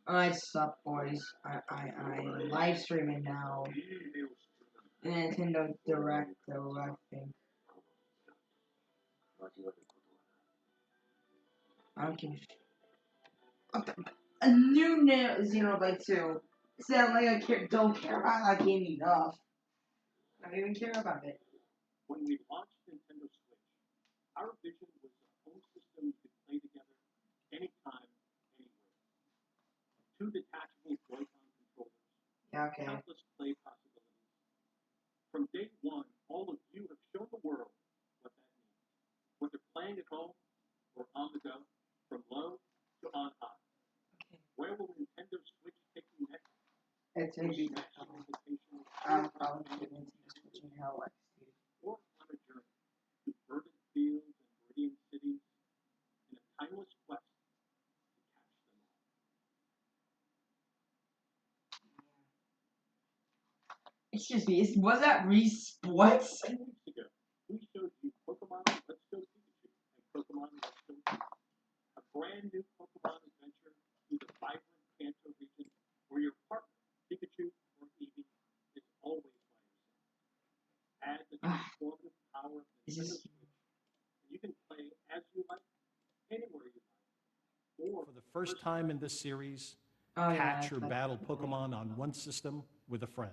Alright, sup, boys. I'm live streaming now. Nintendo Direct, though, I think. I don't give a shit. A new Xenoblade 2. It's not like don't care about that game enough. I don't even care about it. When we launched Nintendo Switch, our vision was a home system you could play together anytime, anywhere. Two detachable Joy-Con controllers, countless play possibilities. From day one, all of you have shown the world what that means. Whether playing at home or on the go, from low to on high. Where will Nintendo Switch take you next? It's maybe I'm probably Nintendo Switch in hell, like Steve. Or on a journey to verdant fields and meridian cities in a timeless quest to catch them all. Excuse me, was that Sports? 10 weeks ago, we showed you Pokemon Let's Go Pikachu and Pokemon Let's Go Eevee. A brand new Pokemon adventure through the vibrant Kanto region where your partner, Pikachu or Eevee, is always by your side. Add the transformative power of Nintendo Switch, and you can play as you like, anywhere you like. Or For the first time in this series, catch or battle Pokemon on one system with a friend.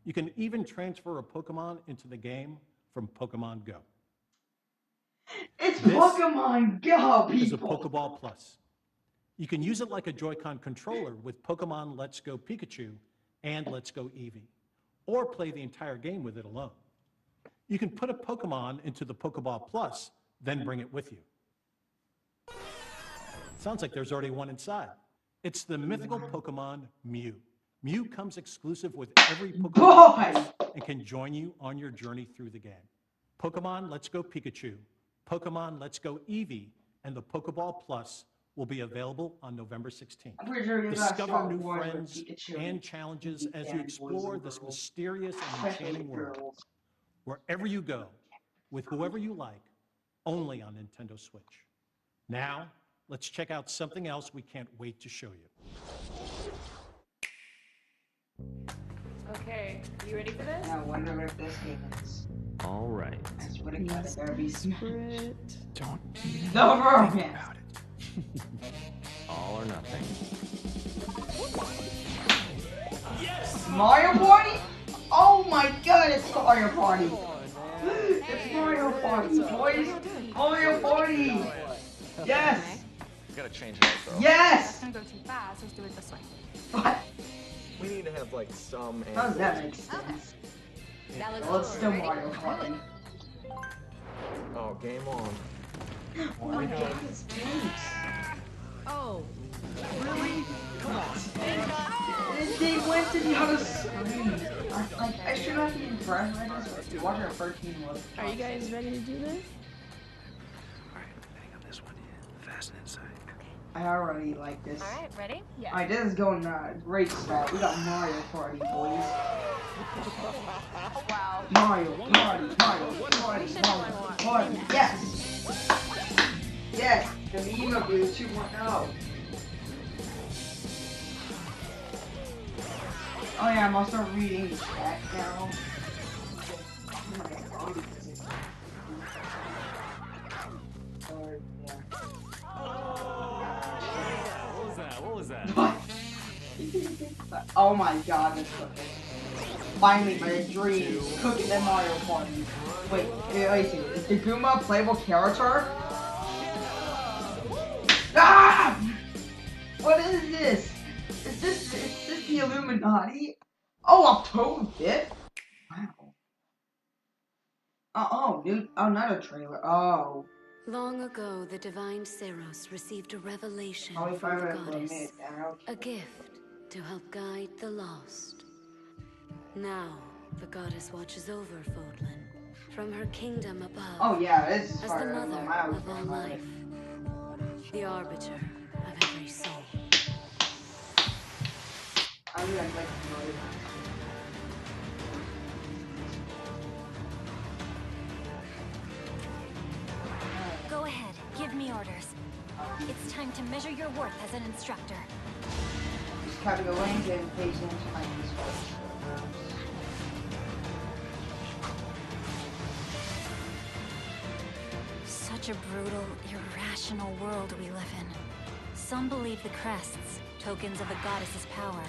You can even transfer a Pokemon into the game from Pokemon Go. It's Pokemon Go, people! Is a Pokeball Plus. You can use it like a Joy-Con controller with Pokemon Let's Go Pikachu and Let's Go Eevee, or play the entire game with it alone. You can put a Pokemon into the Pokeball Plus, then bring it with you. Sounds like there's already one inside. It's the mythical Pokemon Mew. Mew comes exclusive with every Pokemon and can join you on your journey through the game. Pokemon Let's Go Pikachu, Pokemon Let's Go Eevee, and the Pokeball Plus will be available on November 16th. Discover new friends and challenges as you explore this mysterious and enchanting world. Wherever you go, with whoever you like, only on Nintendo Switch. Now, let's check out something else we can't wait to show you. Okay, you ready for this? I wonder if this game is. All right. I swear to God, it better be Spirit. Don't the romance. about it. All or nothing. Yes! Mario Party? Oh my God, it's Mario Party! It's Mario Party, boys! Mario Party! Yes! You gotta change it up, though. Yes! Don't go too fast, let's do it this way. What? We need to have like some. How does that make sense? That looks Well, it's cool. still Ready? Mario Party. Oh, game on. Oh my God, it's James! Oh, Really? Come on. They went to the other screen. I should not be impressed. I just watched our 13 was. Are you guys ready to do this? Alright, hang on this one. Fasten inside. I already like this. alright, ready? Yeah. Alright, this is going great style. We got Mario Party, boys. Wow. Mario Party. We should have one more. Party. Yes! Yes! The Meme Blue 2.0. Oh yeah, I'm also reading the chat now. What was that? What? Oh my God, this cooking. Finally, my dream, cooking at Mario Party. Wait, wait, is the Goomba a playable character? Ah! What is this? Is this the Illuminati? Oh, October 5th? Wow. Another trailer. Oh. Long ago, the divine Seros received a revelation Only from 5 the minutes per goddess, minute. a gift to help guide the lost. Now, the goddess watches over Fodlan from her kingdom above. Oh yeah, this is as the part of mother my of all life, the arbiter of every soul. I really like the noise. Go ahead, give me orders. It's time to measure your worth as an instructor. type the link and paste into my Discord. Such a brutal, irrational world we live in. Some believe the crests, tokens of a goddess's power,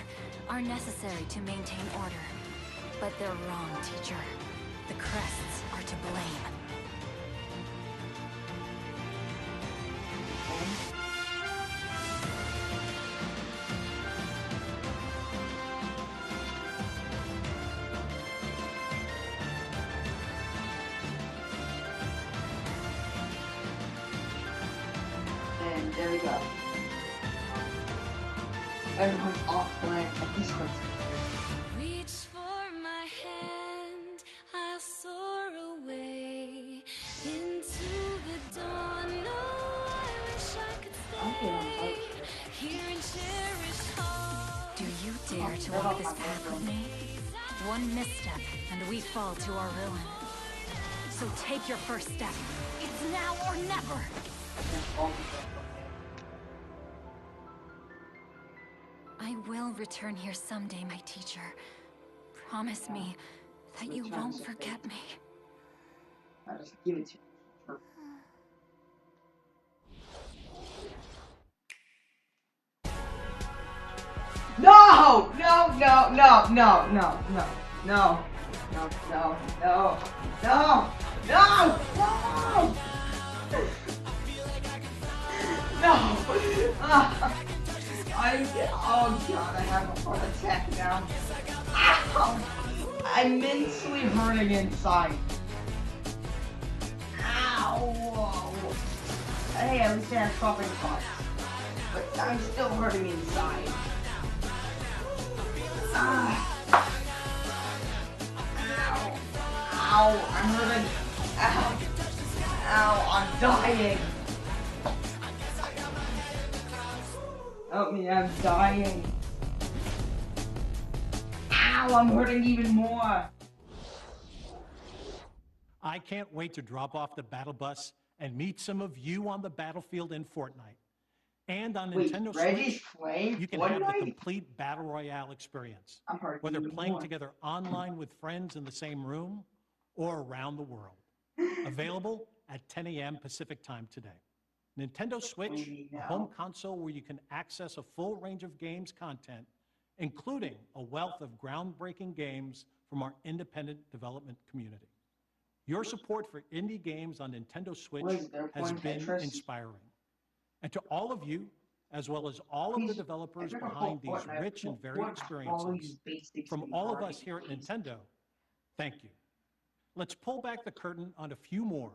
are necessary to maintain order. But they're wrong, teacher. The crests are to blame. And there we go. Everyone's off planet at this point. Reach for my hand, I'll soar away into the dawn. No, I wish I could stay here and cherish home. Do you dare to walk this path with me? One misstep, and we fall to our ruin. So take your first step. It's now or never. I will return here someday, my teacher. Promise me that you won't forget me. I'll just give it to you. No! No, no, no, no, no, no, no, no, no, no, no, no, no, no! No! Oh god, I have a heart attack now. Ow! I'm immensely hurting inside. Ow! Hey, at least I have shopping carts. But I'm still hurting inside. Ow! Ow! I'm hurting. Ow! Ow! I'm dying! Help me, I'm dying. Ow, I'm hurting even more. I can't wait to drop off the battle bus and meet some of you on the battlefield in Fortnite. And on Nintendo Reggie's Switch, playing you can Fortnite? have the complete Battle Royale experience, I'm hurting whether even playing more. together online with friends in the same room or around the world. Available at 10 a.m. Pacific time today. Nintendo Switch, a home console where you can access a full range of games content, including a wealth of groundbreaking games from our independent development community. Your support for indie games on Nintendo Switch has been inspiring. And to all of you, as well as all of the developers behind these rich and varied experiences, from all of us here at Nintendo, thank you. Let's pull back the curtain on a few more,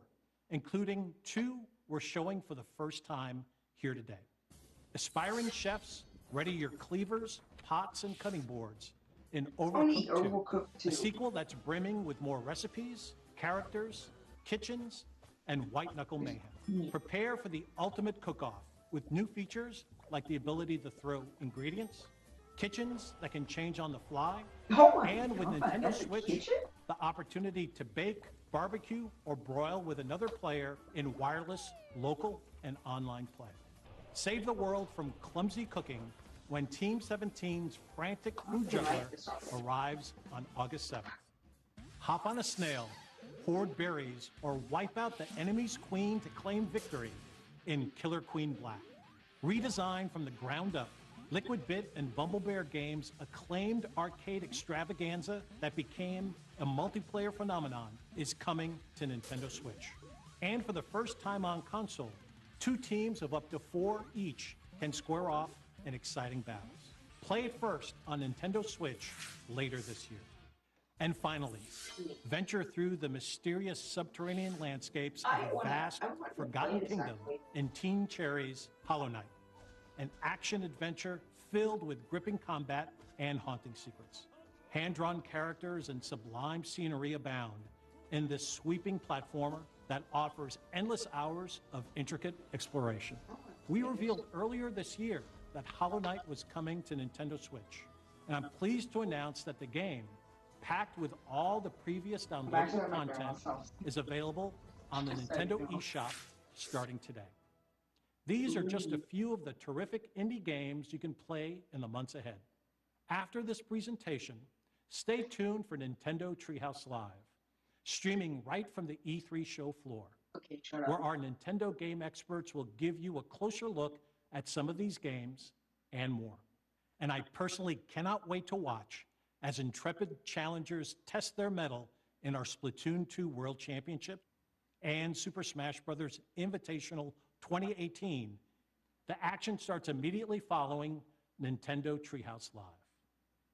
including two we're showing for the first time here today. Aspiring chefs, ready your cleavers, pots, and cutting boards in Overcooked 2, a sequel that's brimming with more recipes, characters, kitchens, and white-knuckle mayhem. Prepare for the ultimate cook-off with new features like the ability to throw ingredients, kitchens that can change on the fly, and with Nintendo Switch, the opportunity to bake, barbecue, or broil with another player in wireless, local, and online play. Save the world from clumsy cooking when Team 17's frantic food juggler arrives on August 7th. Hop on a snail, hoard berries, or wipe out the enemy's queen to claim victory in Killer Queen Black. Redesigned from the ground up, Liquid Bit and Bumblebear Games' acclaimed arcade extravaganza that became a multiplayer phenomenon is coming to Nintendo Switch. And for the first time on console, 2 teams of up to 4 each can square off in exciting battles. Play it first on Nintendo Switch later this year. And finally, venture through the mysterious subterranean landscapes of a vast, forgotten kingdom in Teen Cherry's Hollow Knight, an action-adventure filled with gripping combat and haunting secrets. Hand-drawn characters and sublime scenery abound in this sweeping platformer that offers endless hours of intricate exploration. We revealed earlier this year that Hollow Knight was coming to Nintendo Switch, and I'm pleased to announce that the game, packed with all the previous downloadable content, is available on the Nintendo eShop starting today. These are just a few of the terrific indie games you can play in the months ahead. After this presentation, stay tuned for Nintendo Treehouse Live, streaming right from the E3 show floor, Okay, shut where up. our Nintendo game experts will give you a closer look at some of these games and more. And I personally cannot wait to watch as intrepid challengers test their mettle in our Splatoon 2 World Championship and Super Smash Bros. Invitational 2018. The action starts immediately following Nintendo Treehouse Live.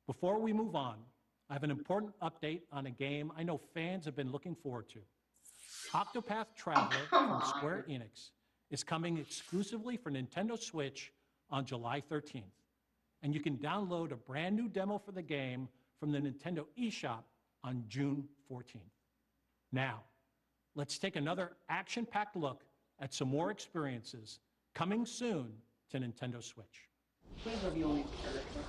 Before we move on, I have an important update on a game I know fans have been looking forward to. Octopath Traveler from Square Enix is coming exclusively for Nintendo Switch on July 13th. And you can download a brand new demo for the game from the Nintendo eShop on June 14th. Now, let's take another action-packed look at some more experiences coming soon to Nintendo Switch. Please reveal me character.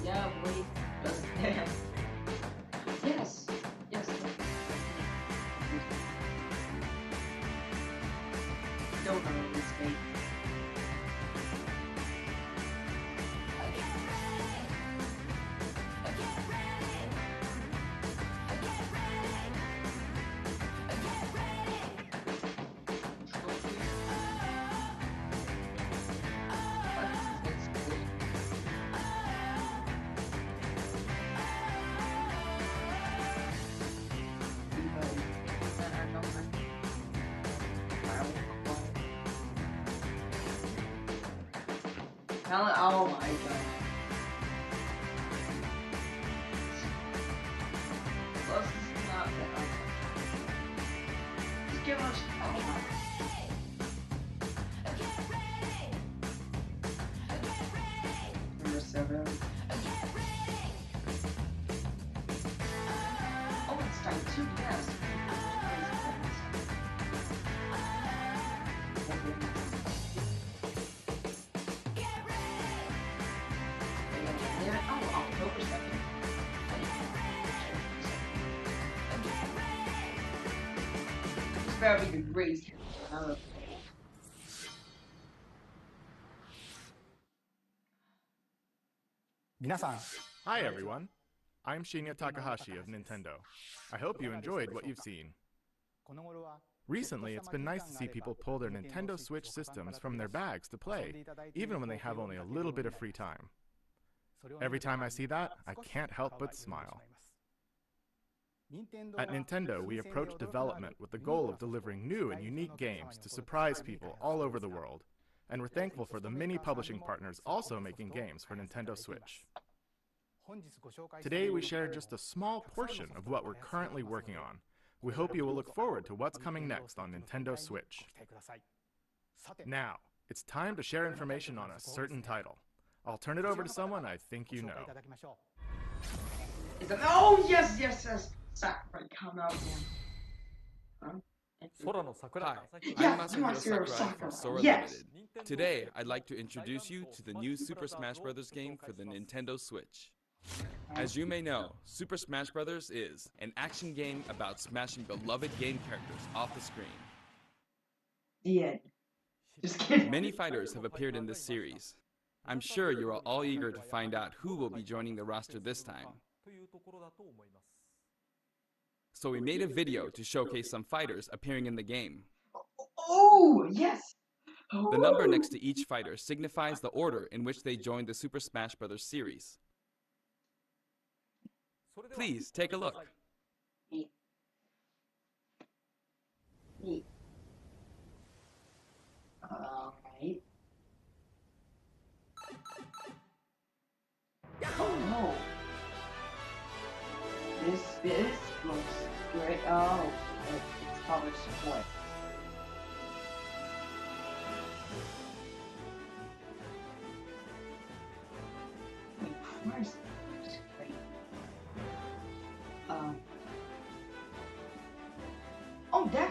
Yeah, wait. Damn. Yes. Yes. Don't know this fate. Oh my god. Plus, this is not that. Just give us. Oh my. Number 7. Oh, it's time 2, yes. October 2nd. This better be the greatest character. Hi everyone, I'm Shinya Takahashi of Nintendo. I hope you enjoyed what you've seen. Recently, it's been nice to see people pull their Nintendo Switch systems from their bags to play, even when they have only a little bit of free time. Every time I see that, I can't help but smile. At Nintendo, we approach development with the goal of delivering new and unique games to surprise people all over the world, and we're thankful for the many publishing partners also making games for Nintendo Switch. Today, we share just a small portion of what we're currently working on. We hope you will look forward to what's coming next on Nintendo Switch. Now, it's time to share information on a certain title. I'll turn it over to someone I think you know. Oh, yes, yes, yes. Sakurai, come out again. Huh? Hi, Yeah, I'm Masahiro Sakurai from Sora Yes. Limited. Today, I'd like to introduce you to the new Super Smash Bros. Game for the Nintendo Switch. As you may know, Super Smash Bros. Is an action game about smashing beloved game characters off the screen. The end. Just kidding. Many fighters have appeared in this series. I'm sure you are all eager to find out who will be joining the roster this time. So we made a video to showcase some fighters appearing in the game. Oh, yes. The number next to each fighter signifies the order in which they joined the Super Smash Bros. Series. Please take a look. Neat. Neat. Alright. Oh no. This looks great. Oh, it's probably support.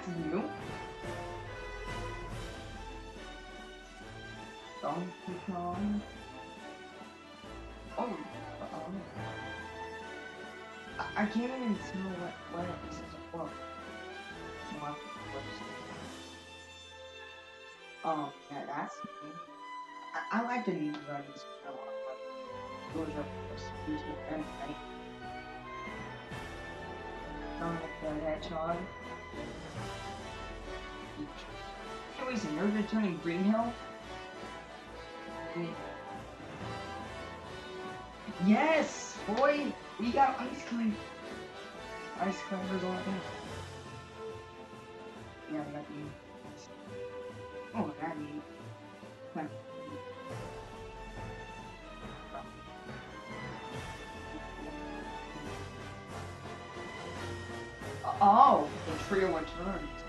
new. Donkey Kong. Oh, I can't even tell what this is for. Yeah, that's me. I like the new dragons. Those are species and right. Sonic the Hedgehog. Hey, wait, so you're returning Green Hill? Yes, boy, we got ice cream. Ice climbers all day. Yeah, we got the. Oh, that neat. Oh, the trio returns.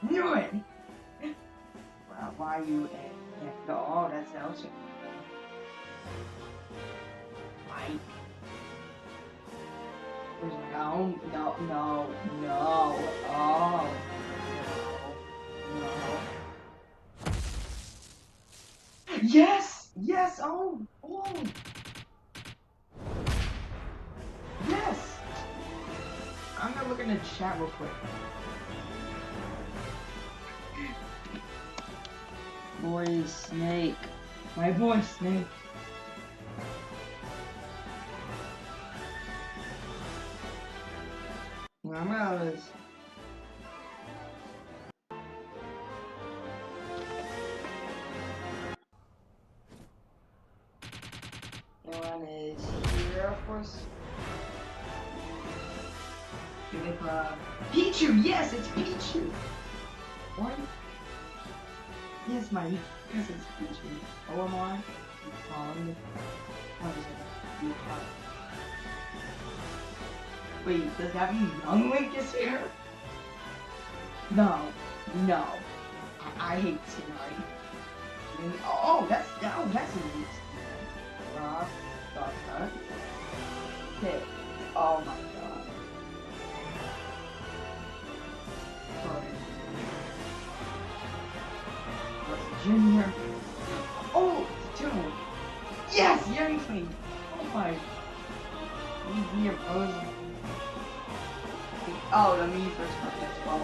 Knew it! Wow, why you and oh, that's awesome. Mike. No. Oh. No. Yes! Yes! Oh! Yes! I'm gonna look in the chat real quick. Boy Snake. My boy Snake. Vamos. One is here, of course. Pichu! Yes, it's Pichu! What? Yes, my yes, it's Pichu. OMR? Pong. What is it? Wait, does that mean Young Link is here? No. I hate tonight. Oh, that's a neat. Rock, Dot. Okay. Oh my god. Sorry. What's Junior? Oh, Junior. Yes, Young Link. Oh my. Easy opposing. Oh, the me first part as well.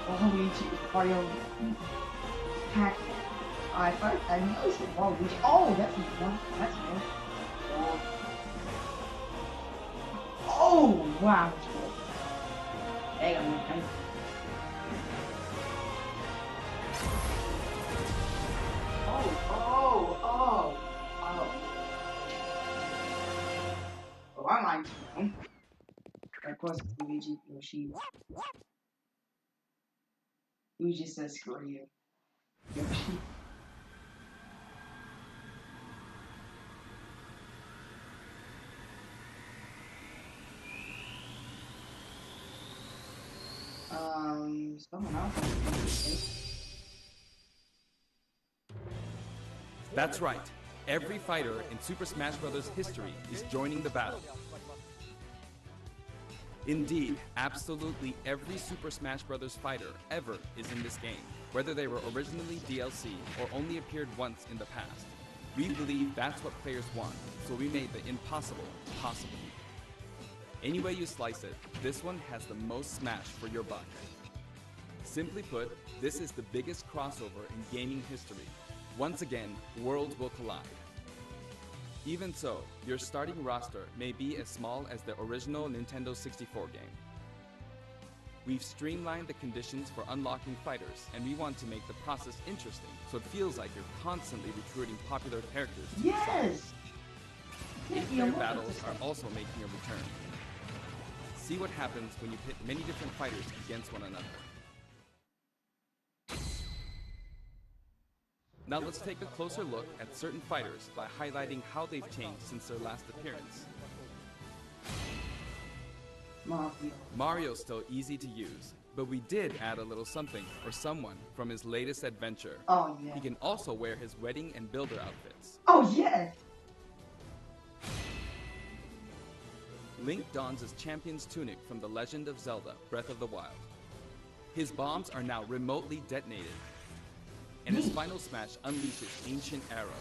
Waluigi, Mario, Pac-Man. I know it's Waluigi. Oh, that's one. That's nice. Oh, wow. Hey, I'm Oh, I like him. Of course, it's Luigi Yoshi. Luigi says screw you. Yoshi. Someone else. That's right. Every fighter in Super Smash Bros. History is joining the battle. Indeed, absolutely every Super Smash Bros. Fighter ever is in this game, whether they were originally DLC or only appeared once in the past. We believe that's what players want, so we made the impossible possible. Any way you slice it, this one has the most Smash for your buck. Simply put, this is the biggest crossover in gaming history. Once again, worlds will collide. Even so, your starting roster may be as small as the original Nintendo 64 game. We've streamlined the conditions for unlocking fighters, and we want to make the process interesting, so it feels like you're constantly recruiting popular characters to your side. In-player battles are also making a return. See what happens when you pit many different fighters against one another. Now let's take a closer look at certain fighters by highlighting how they've changed since their last appearance. Mario's still easy to use, but we did add a little something for someone from his latest adventure. Oh yeah. He can also wear his wedding and builder outfits. Oh yeah! Link dons his champion's tunic from The Legend of Zelda: Breath of the Wild. His bombs are now remotely detonated, and his final smash unleashes ancient arrows.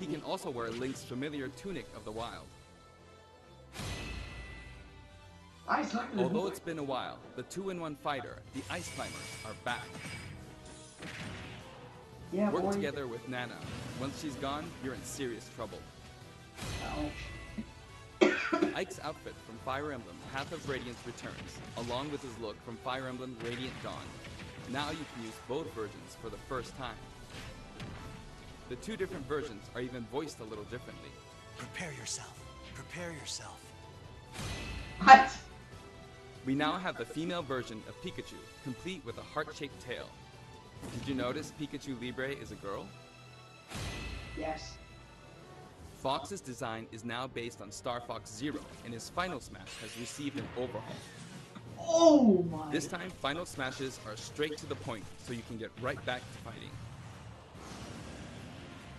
He can also wear Link's familiar tunic of the wild. Although it's been a while, the 2-in-1 fighter, the Ice Climbers, are back. Yeah, Work boy. together with Nana. Once she's gone, you're in serious trouble. Ike's outfit from Fire Emblem Path of Radiance returns, along with his look from Fire Emblem Radiant Dawn. Now you can use both versions for the first time. The two different versions are even voiced a little differently. Prepare yourself. Prepare yourself. What? We now have the female version of Pikachu, complete with a heart-shaped tail. Did you notice Pikachu Libre is a girl? Yes. Fox's design is now based on Star Fox Zero, and his Final Smash has received an overhaul. Oh my. This time, Final Smashes are straight to the point, so you can get right back to fighting.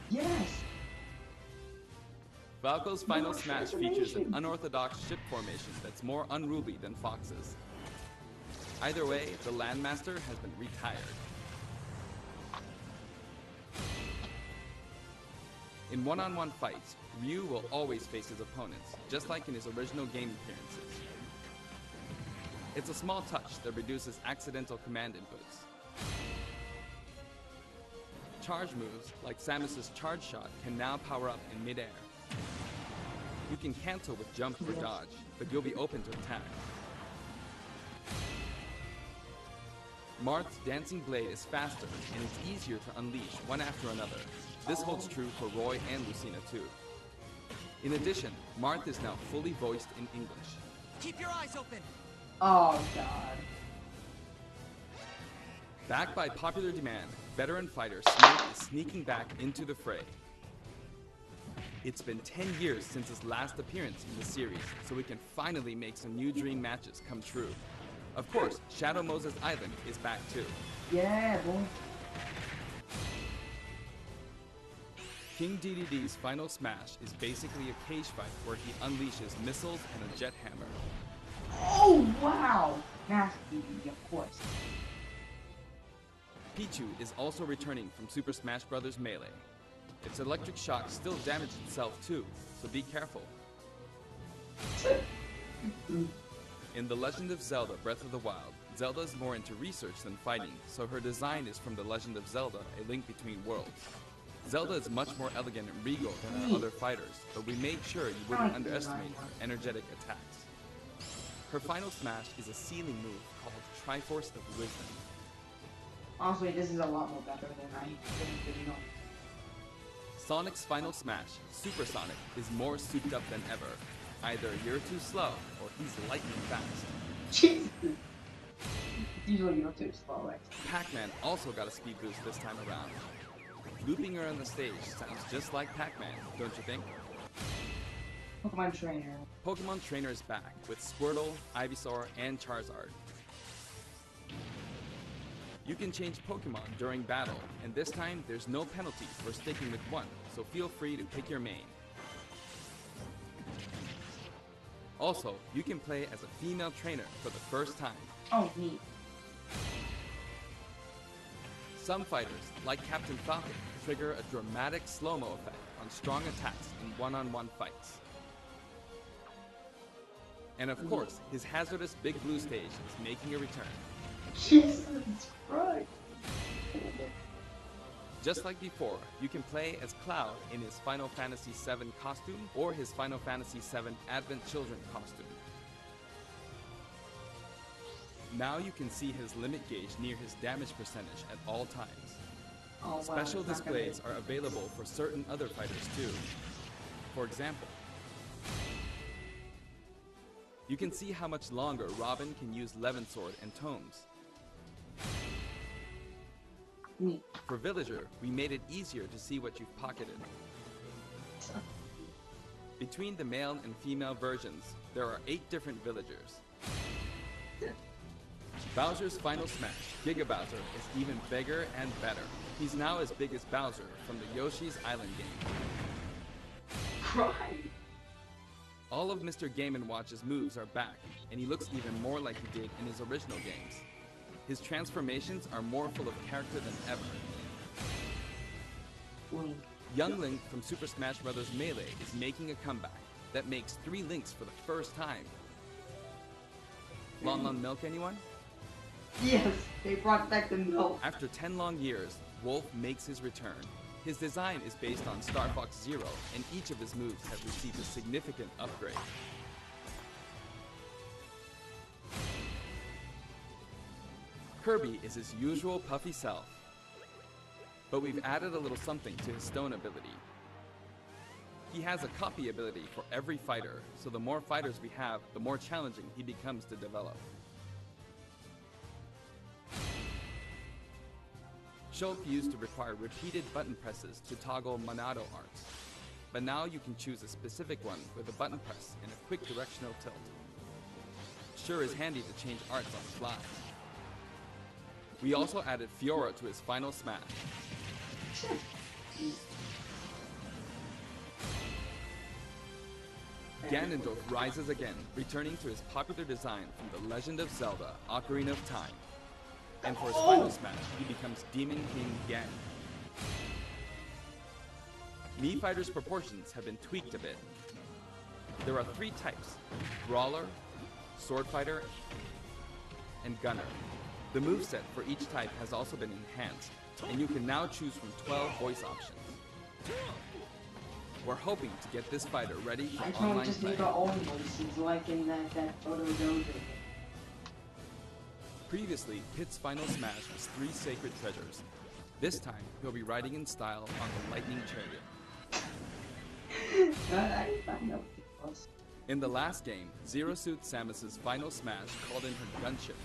Yes. Falco's Final Smash features an unorthodox ship formation that's more unruly than Fox's. Either way, the Landmaster has been retired. In one-on-one fights, Ryu will always face his opponents, just like in his original game appearances. It's a small touch that reduces accidental command inputs. Charge moves, like Samus's charge shot, can now power up in mid-air. You can cancel with jump or dodge, but you'll be open to attack. Marth's Dancing Blade is faster, and it's easier to unleash one after another. This holds true for Roy and Lucina too. In addition, Marth is now fully voiced in English. Keep your eyes open. Oh god. Backed by popular demand, veteran fighter Snake is sneaking back into the fray. It's been 10 years since his last appearance in the series, so we can finally make some new dream matches come true. Of course, Shadow Moses Island is back too. Yeah, boy. King DDD's Final Smash is basically a cage fight where he unleashes missiles and a jet hammer. Oh wow. Nasty, of course. Pichu is also returning from Super Smash Bros. Melee. Its electric shock still damaged itself too, so be careful. In The Legend of Zelda: Breath of the Wild, Zelda is more into research than fighting, so her design is from The Legend of Zelda: A Link Between Worlds. Zelda is much more elegant and regal than her other fighters, but we made sure you wouldn't underestimate her energetic attacks. Her final smash is a ceiling move called Triforce of Wisdom. Honestly, this is a lot more better than I didn't know. Sonic's final smash, Super Sonic, is more souped up than ever. Either you're too slow, or he's lightning fast. Jesus! Usually you're too slow, right? Pac-Man also got a speed boost this time around. Looping around the stage sounds just like Pac-Man, don't you think? Pokemon Trainer. Pokemon Trainer is back, with Squirtle, Ivysaur, and Charizard. You can change Pokemon during battle, and this time there's no penalty for sticking with one, so feel free to pick your main. Also, you can play as a female trainer for the first time. Oh, neat. Some fighters, like Captain Falcon, trigger a dramatic slow-mo effect on strong attacks in one-on-one fights. And of course, his hazardous Big Blue stage is making a return. Jesus Christ! Just like before, you can play as Cloud in his Final Fantasy VII costume or his Final Fantasy VII Advent Children costume. Now you can see his limit gauge near his damage percentage at all times. Oh, wow, Special it's not gonna displays are available for certain other fighters too. For example, you can see how much longer Robin can use Levin Sword and Tomes. Neat. For Villager, we made it easier to see what you've pocketed. Between the male and female versions, there are 8 different villagers. Bowser's final smash, Giga Bowser, is even bigger and better. He's now as big as Bowser from the Yoshi's Island game. Right. All of Mr. Game & Watch's moves are back, and he looks even more like he did in his original games. His transformations are more full of character than ever. Young Link from Super Smash Bros. Melee is making a comeback that makes 3 Links for the first time. Lon Milk, anyone? Yes, they brought back the milk. After 10 long years, Wolf makes his return. His design is based on Star Fox Zero, and each of his moves have received a significant upgrade. Kirby is his usual puffy self, but we've added a little something to his stone ability. He has a copy ability for every fighter, so the more fighters we have, the more challenging he becomes to develop. Shulk used to require repeated button presses to toggle Monado arts, but now you can choose a specific one with a button press and a quick directional tilt. Sure is handy to change arts on the fly. We also added Fiora to his final smash. Ganondorf rises again, returning to his popular design from The Legend of Zelda: Ocarina of Time. And for his final smash, he becomes Demon King Ganon. Mii Fighter's proportions have been tweaked a bit. There are 3 types: Brawler, Sword Fighter, and Gunner. The moveset for each type has also been enhanced, and you can now choose from 12 voice options. We're hoping to get this fighter ready for online just play. make our own voices, like in that photo dojo. Previously, Pit's final smash was 3 sacred treasures. This time, he'll be riding in style on the lightning chariot. In the last game, Zero Suit Samus's final smash called in her gunship.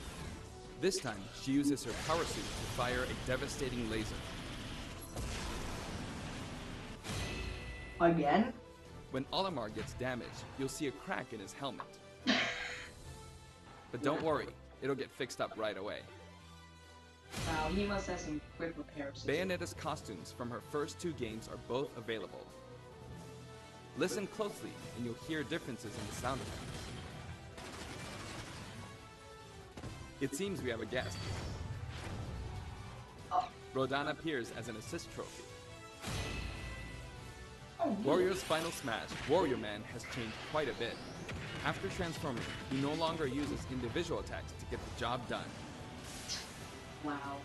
This time, she uses her power suit to fire a devastating laser. Again? When Olimar gets damaged, you'll see a crack in his helmet. But don't worry, it'll get fixed up right away. Wow, he must have some quick repair systems. Bayonetta's costumes from her first 2 games are both available. Listen closely, and you'll hear differences in the sound effects. It seems we have a guest. Rodan appears as an assist trophy. Warrior's final smash, Warrior Man, has changed quite a bit. After transforming, he no longer uses individual attacks to get the job done. Wow.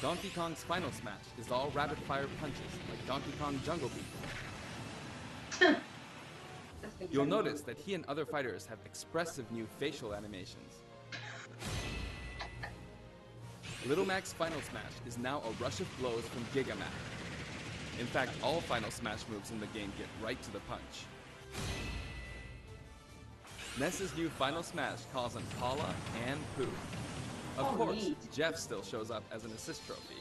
Donkey Kong's final smash is all rapid-fire punches, like Donkey Kong Jungle Beat. You'll notice that he and other fighters have expressive new facial animations. Little Mac's final smash is now a rush of blows from Giga Mac. In fact, all final smash moves in the game get right to the punch. Ness's new final smash calls on Paula and Pooh. Of course, neat. Jeff still shows up as an assist trophy.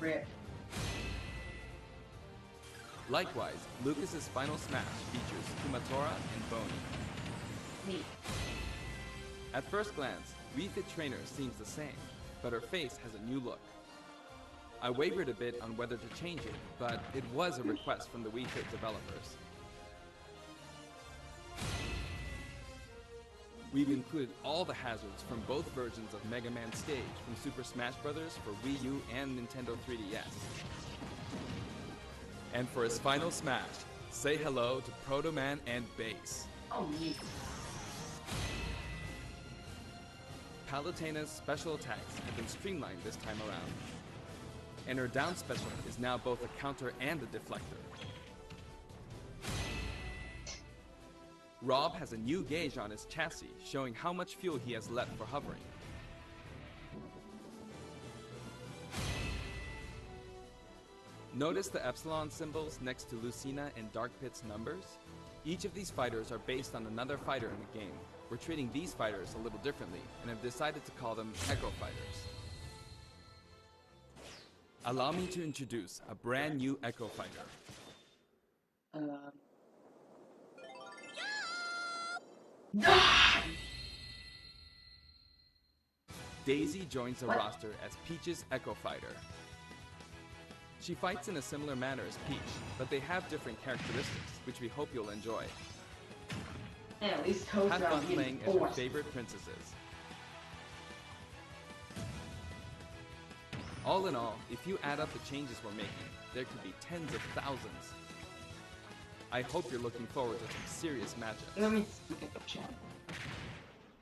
Rip. Likewise, Lucas's final smash features Kumatora and Boney. Neat. At first glance, Wii Fit Trainer seems the same, but her face has a new look. I wavered a bit on whether to change it, but it was a request from the Wii Fit developers. We've included all the hazards from both versions of Mega Man Stage from Super Smash Bros. For Wii U and Nintendo 3DS. And for his final smash, say hello to Proto Man and Bass. Oh, neat. Palutena's special attacks have been streamlined this time around. And her down special is now both a counter and a deflector. Rob has a new gauge on his chassis, showing how much fuel he has left for hovering. Notice the epsilon symbols next to Lucina and Dark Pit's numbers? Each of these fighters are based on another fighter in the game. We're treating these fighters a little differently, and have decided to call them Echo Fighters. Allow me to introduce a brand new Echo Fighter. Daisy joins the roster as Peach's Echo Fighter. She fights in a similar manner as Peach, but they have different characteristics, which we hope you'll enjoy. And at least Toad's Have not fun getting playing as your forced. favorite princesses. All in all, if you add up the changes we're making, there could be tens of thousands. I hope you're looking forward to some serious matchups. Let me look at the chat.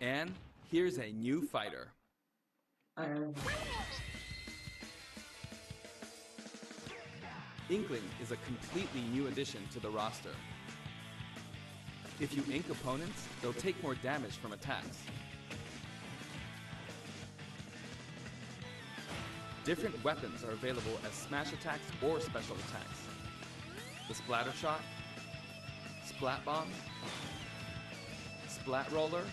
And here's a new fighter. Inkling is a completely new addition to the roster. If you ink opponents, they'll take more damage from attacks. Different weapons are available as smash attacks or special attacks. The Splatter Shot, Splat Bomb, Splat Roller,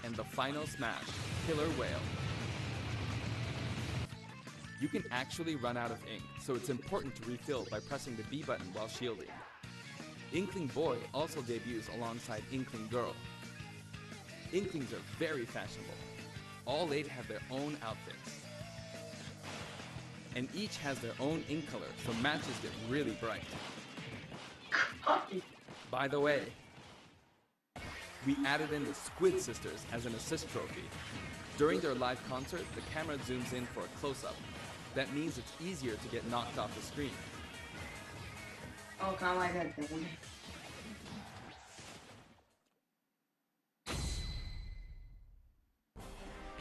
and the final smash, Killer Whale. You can actually run out of ink, so it's important to refill by pressing the B button while shielding. Inkling Boy also debuts alongside Inkling Girl. Inklings are very fashionable. All 8 have their own outfits. And each has their own ink color, so matches get really bright. By the way, we added in the Squid Sisters as an assist trophy. During their live concert, the camera zooms in for a close-up. That means it's easier to get knocked off the screen. Oh, kind of like that thing.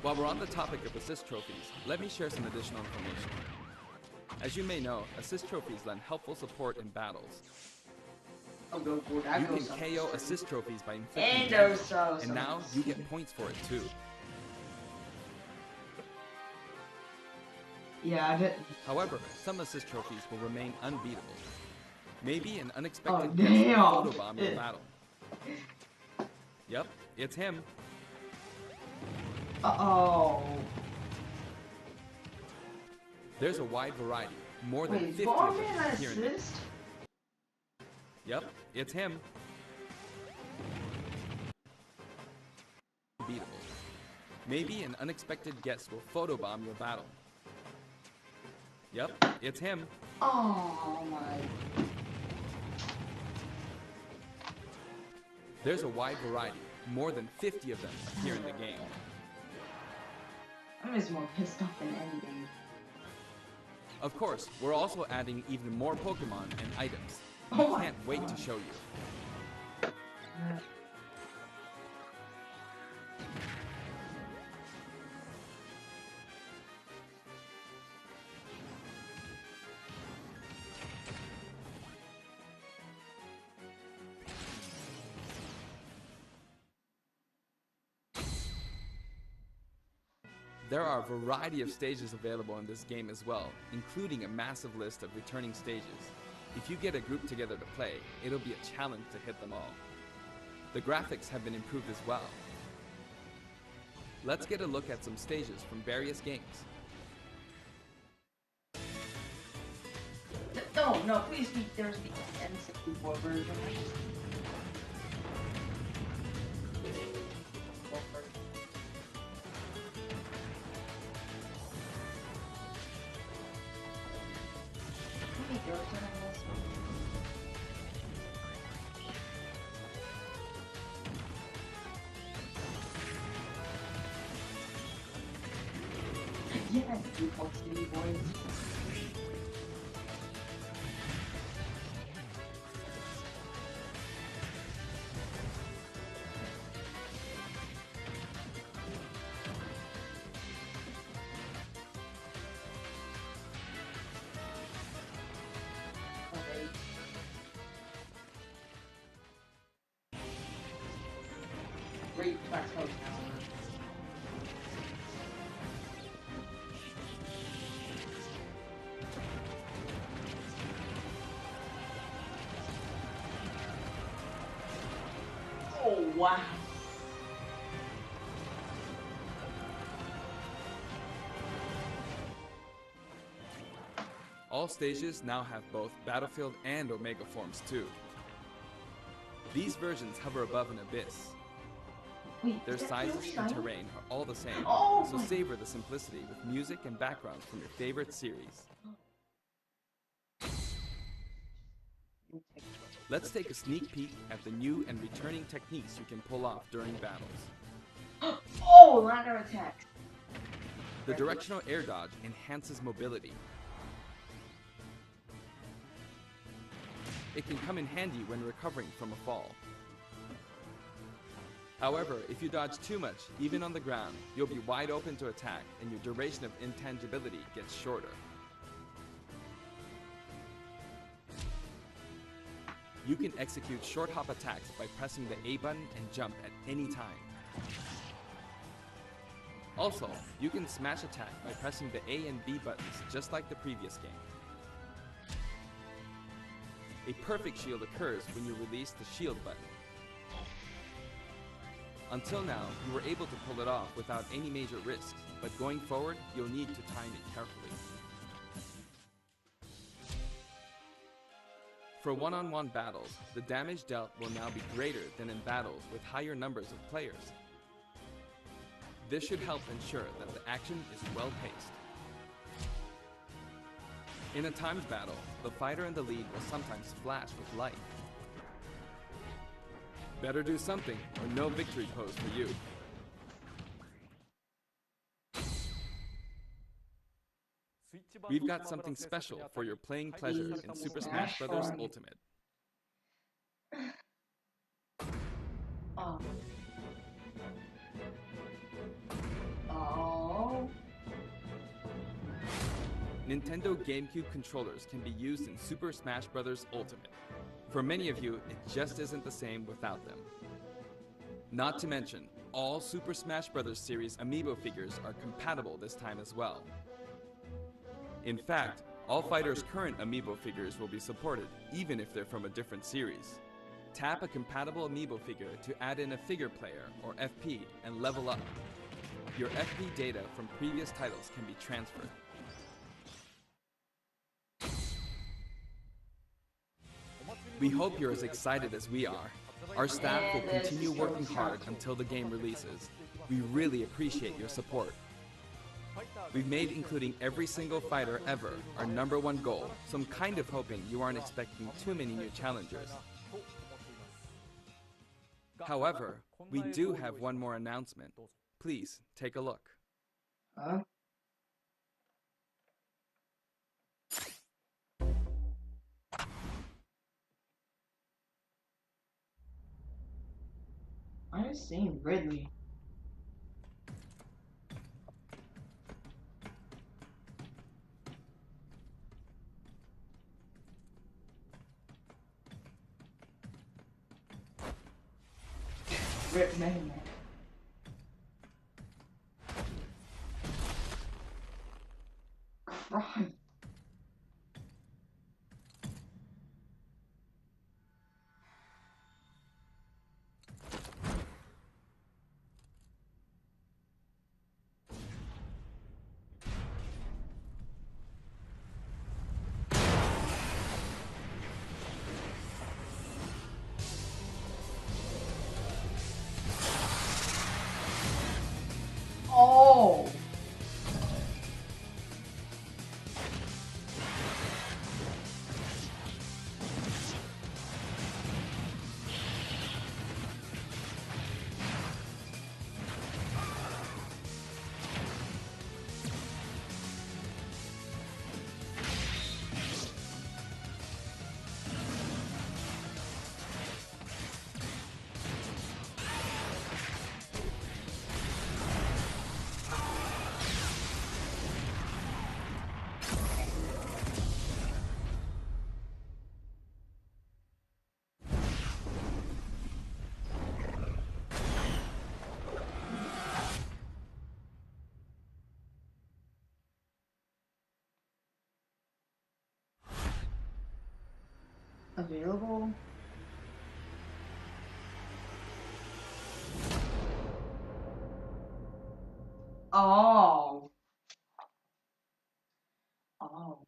While we're on the topic of assist trophies, let me share some additional information. As you may know, assist trophies lend helpful support in battles. I'll go for it. You can KO assist trophies by inflicting damage, and now you get points for it too. Yeah, I did. However, some assist trophies will remain unbeatable. Maybe an unexpected damn. photobomb your battle. Yep, it's him. Uh-oh. There's a wide variety, more than Wait, 50 of Bomberman them here in assist? Yep, it's him. Unbeatable. Maybe an unexpected guest will photobomb your battle. Yep, it's him. Oh my. There's a wide variety, more than 50 of them appear in the game. I'm just more pissed off than anything. Of course, we're also adding even more Pokemon and items. Oh I can't wait to show you. There are a variety of stages available in this game as well, including a massive list of returning stages. If you get a group together to play, it'll be a challenge to hit them all. The graphics have been improved as well. Let's get a look at some stages from various games. No, please be, there's the N64 version. Yeah, you City boys. Great West Coast now. Oh, wow. All stages now have both Battlefield and Omega forms too. These versions hover above an abyss. Wait, Their is that sizes really and shiny? terrain are all the same, Oh so my- savor the simplicity with music and backgrounds from your favorite series. Let's take a sneak peek at the new and returning techniques you can pull off during battles. Oh, ladder attack. The directional air dodge enhances mobility. It can come in handy when recovering from a fall. However, if you dodge too much, even on the ground, you'll be wide open to attack and your duration of intangibility gets shorter. You can execute short hop attacks by pressing the A button and jump at any time. Also, you can smash attack by pressing the A and B buttons just like the previous game. A perfect shield occurs when you release the shield button. Until now, you were able to pull it off without any major risks, but going forward, you'll need to time it carefully. For one-on-one battles, the damage dealt will now be greater than in battles with higher numbers of players. This should help ensure that the action is well-paced. In a timed battle, the fighter in the lead will sometimes flash with light. Better do something, or no victory pose for you. We've got something special for your playing pleasure in Super Smash Bros. Ultimate. Oh. Oh. Nintendo GameCube controllers can be used in Super Smash Bros. Ultimate. For many of you, it just isn't the same without them. Not to mention, all Super Smash Bros. Series amiibo figures are compatible this time as well. In fact, all fighters' current amiibo figures will be supported, even if they're from a different series. Tap a compatible amiibo figure to add in a figure player, or FP, and level up. Your FP data from previous titles can be transferred. We hope you're as excited as we are. Our staff will continue working hard until the game releases. We really appreciate your support. We've made including every single fighter ever our #1 goal, so I'm kind of hoping you aren't expecting too many new challengers. However, we do have one more announcement. Please take a look. Huh? I just seen Ridley. Rip Mega Man. Christ. Oh. Available. Oh. Oh.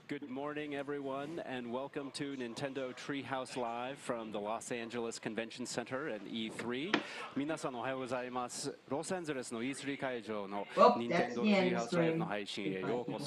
Good morning, everyone, and welcome to Nintendo Treehouse Live from the Los Angeles Convention Center and E3. 皆さんおはようございます。ロサンゼルスの E3 会場の Nintendo Treehouse Live の配信へようこそ。